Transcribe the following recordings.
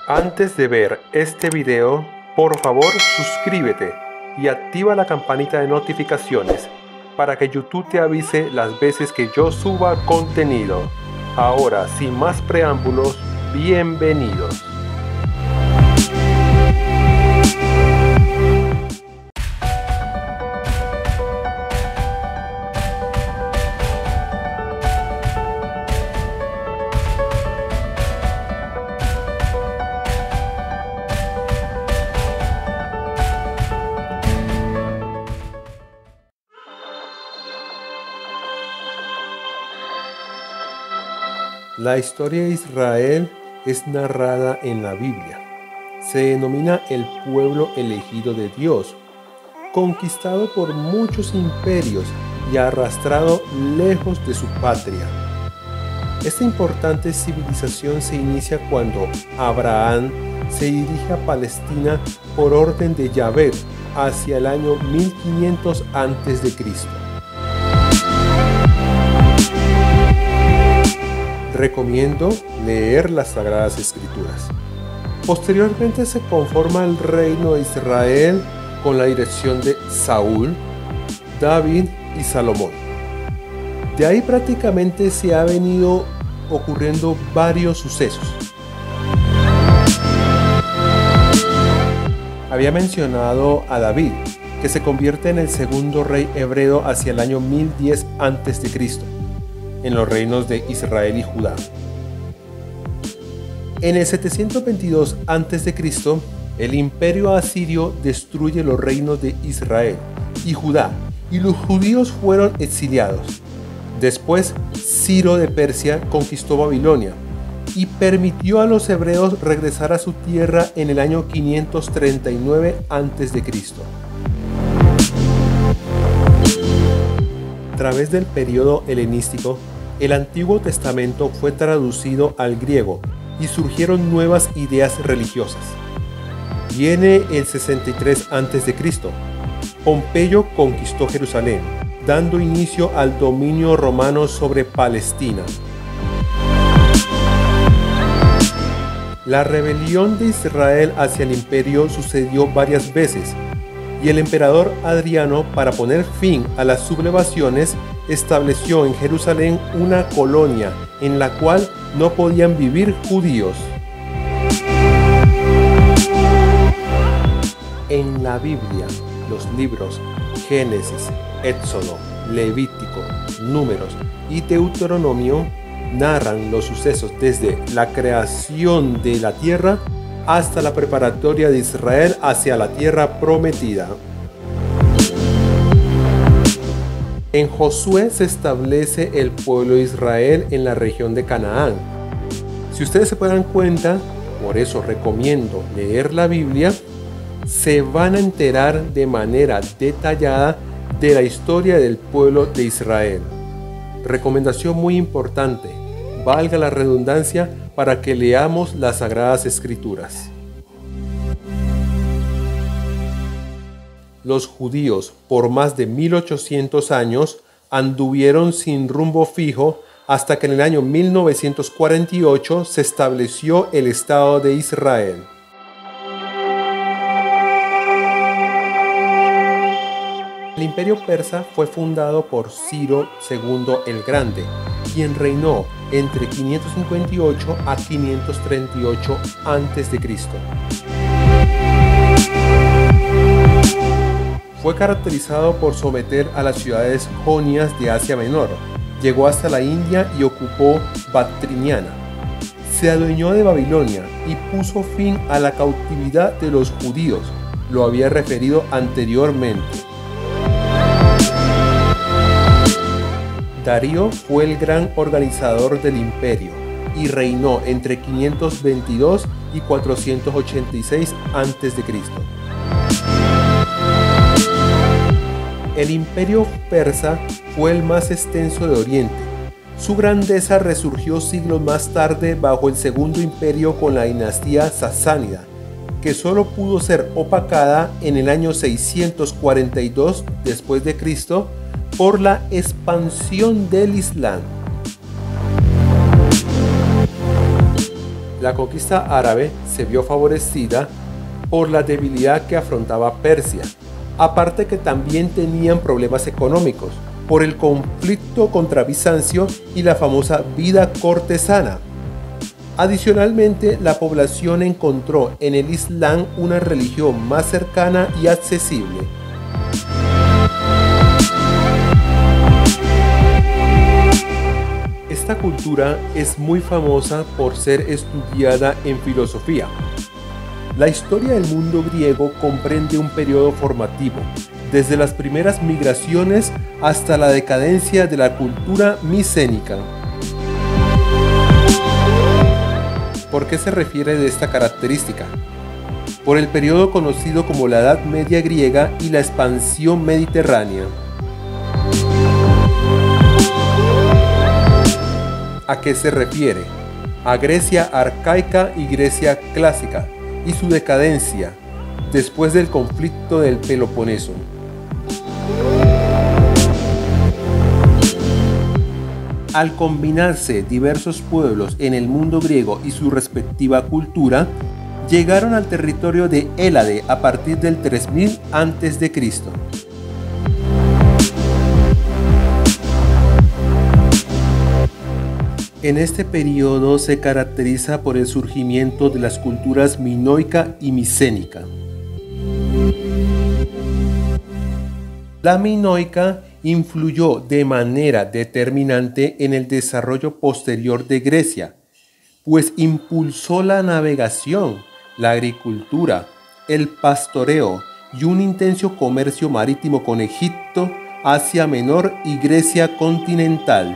Antes de ver este video, por favor suscríbete y activa la campanita de notificaciones para que YouTube te avise las veces que yo suba contenido. Ahora, sin más preámbulos, bienvenidos. La historia de Israel es narrada en la Biblia. Se denomina el pueblo elegido de Dios, conquistado por muchos imperios y arrastrado lejos de su patria. Esta importante civilización se inicia cuando Abraham se dirige a Palestina por orden de Yahvé hacia el año 1500 a.C. Recomiendo leer las Sagradas Escrituras. Posteriormente se conforma el reino de Israel con la dirección de Saúl, David y Salomón. De ahí prácticamente se ha venido ocurriendo varios sucesos. Había mencionado a David, que se convierte en el segundo rey hebreo hacia el año 1010 a.C. en los reinos de Israel y Judá. En el 722 a.C., el imperio asirio destruye los reinos de Israel y Judá, y los judíos fueron exiliados. Después, Ciro de Persia conquistó Babilonia y permitió a los hebreos regresar a su tierra en el año 539 a.C. A través del periodo helenístico, el Antiguo Testamento fue traducido al griego y surgieron nuevas ideas religiosas. Viene el 63 a.C. Pompeyo conquistó Jerusalén, dando inicio al dominio romano sobre Palestina. La rebelión de Israel hacia el imperio sucedió varias veces, y el emperador Adriano, para poner fin a las sublevaciones, estableció en Jerusalén una colonia en la cual no podían vivir judíos. En la Biblia, los libros Génesis, Éxodo, Levítico, Números y Deuteronomio narran los sucesos desde la creación de la tierra hasta la preparatoria de Israel hacia la tierra prometida. En Josué se establece el pueblo de Israel en la región de Canaán. Si ustedes se dan cuenta, por eso recomiendo leer la Biblia, se van a enterar de manera detallada de la historia del pueblo de Israel. Recomendación muy importante, valga la redundancia, para que leamos las Sagradas Escrituras. Los judíos por más de 1800 años anduvieron sin rumbo fijo hasta que en el año 1948 se estableció el Estado de Israel. El imperio persa fue fundado por Ciro II el Grande, quien reinó entre 558 a 538 a.C. Fue caracterizado por someter a las ciudades jonias de Asia Menor. Llegó hasta la India y ocupó Bactriana. Se adueñó de Babilonia y puso fin a la cautividad de los judíos. Lo había referido anteriormente. Darío fue el gran organizador del imperio y reinó entre 522 y 486 a.C. El imperio persa fue el más extenso de Oriente. Su grandeza resurgió siglos más tarde bajo el Segundo Imperio con la dinastía sasánida, que solo pudo ser opacada en el año 642 después de Cristo por la expansión del Islam. La conquista árabe se vio favorecida por la debilidad que afrontaba Persia, aparte que también tenían problemas económicos por el conflicto contra Bizancio y la famosa vida cortesana. Adicionalmente, la población encontró en el Islam una religión más cercana y accesible. Esta cultura es muy famosa por ser estudiada en filosofía. La historia del mundo griego comprende un periodo formativo, desde las primeras migraciones hasta la decadencia de la cultura micénica. ¿Por qué se refiere de esta característica? Por el periodo conocido como la Edad Media griega y la expansión mediterránea. ¿A qué se refiere? A Grecia arcaica y Grecia clásica y su decadencia después del conflicto del Peloponeso. Al combinarse diversos pueblos en el mundo griego y su respectiva cultura, llegaron al territorio de Hélade a partir del 3000 a.C. En este periodo se caracteriza por el surgimiento de las culturas minoica y micénica. La minoica influyó de manera determinante en el desarrollo posterior de Grecia, pues impulsó la navegación, la agricultura, el pastoreo y un intenso comercio marítimo con Egipto, Asia Menor y Grecia continental.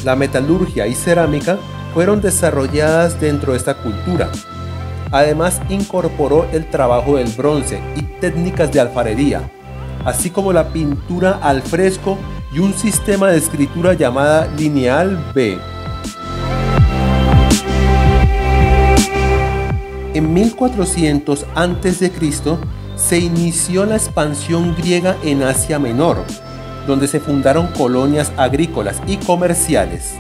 La metalurgia y cerámica fueron desarrolladas dentro de esta cultura. Además, incorporó el trabajo del bronce y técnicas de alfarería, así como la pintura al fresco y un sistema de escritura llamada lineal B. En 1400 a.C. se inició la expansión griega en Asia Menor, donde se fundaron colonias agrícolas y comerciales.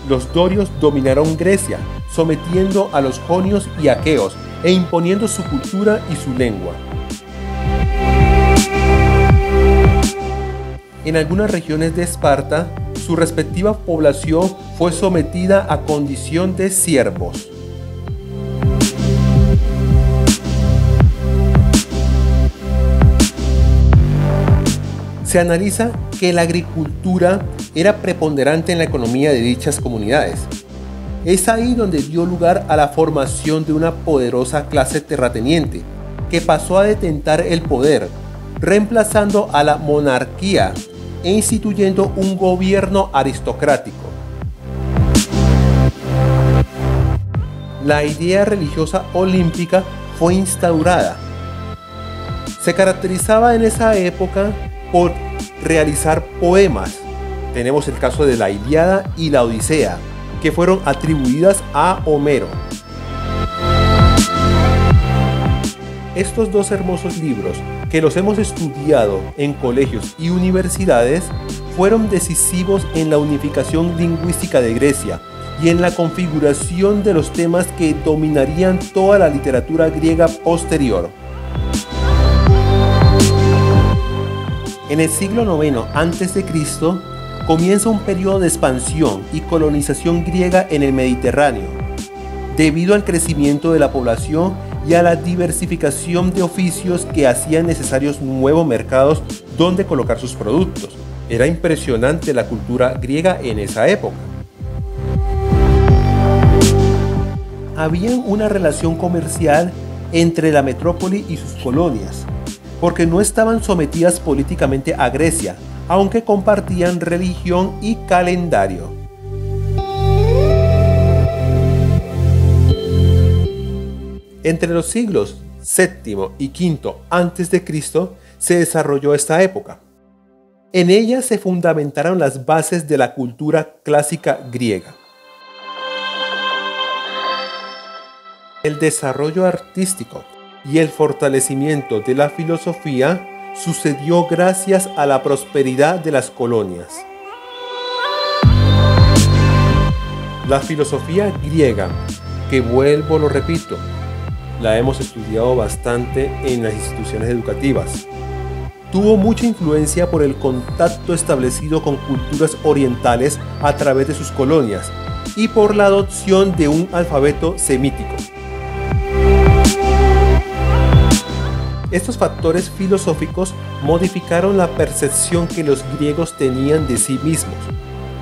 Los dorios dominaron Grecia, sometiendo a los jonios y aqueos e imponiendo su cultura y su lengua. En algunas regiones de Esparta, su respectiva población fue sometida a condición de siervos. Se analiza que la agricultura era preponderante en la economía de dichas comunidades. Es ahí donde dio lugar a la formación de una poderosa clase terrateniente, que pasó a detentar el poder, reemplazando a la monarquía e instituyendo un gobierno aristocrático. La idea religiosa olímpica fue instaurada. Se caracterizaba en esa época por realizar poemas. Tenemos el caso de la Ilíada y la Odisea, que fueron atribuidas a Homero. Estos dos hermosos libros, que los hemos estudiado en colegios y universidades, fueron decisivos en la unificación lingüística de Grecia y en la configuración de los temas que dominarían toda la literatura griega posterior. En el siglo IX a.C. comienza un periodo de expansión y colonización griega en el Mediterráneo, debido al crecimiento de la población y a la diversificación de oficios que hacían necesarios nuevos mercados donde colocar sus productos. Era impresionante la cultura griega en esa época. Había una relación comercial entre la metrópoli y sus colonias, porque no estaban sometidas políticamente a Grecia, aunque compartían religión y calendario. Entre los siglos VII y V a.C. se desarrolló esta época. En ella se fundamentaron las bases de la cultura clásica griega. El desarrollo artístico y el fortalecimiento de la filosofía sucedió gracias a la prosperidad de las colonias. La filosofía griega, que lo repito, la hemos estudiado bastante en las instituciones educativas. Tuvo mucha influencia por el contacto establecido con culturas orientales a través de sus colonias y por la adopción de un alfabeto semítico. Estos factores filosóficos modificaron la percepción que los griegos tenían de sí mismos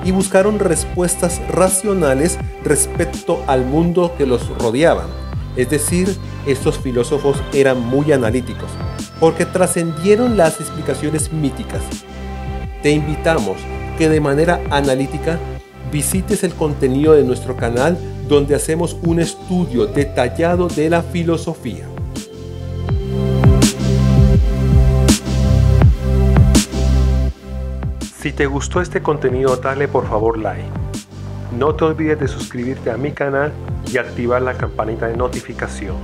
y buscaron respuestas racionales respecto al mundo que los rodeaban. Es decir, estos filósofos eran muy analíticos, porque trascendieron las explicaciones míticas. Te invitamos que de manera analítica visites el contenido de nuestro canal, donde hacemos un estudio detallado de la filosofía. Si te gustó este contenido, dale por favor like. No te olvides de suscribirte a mi canal y activar la campanita de notificación.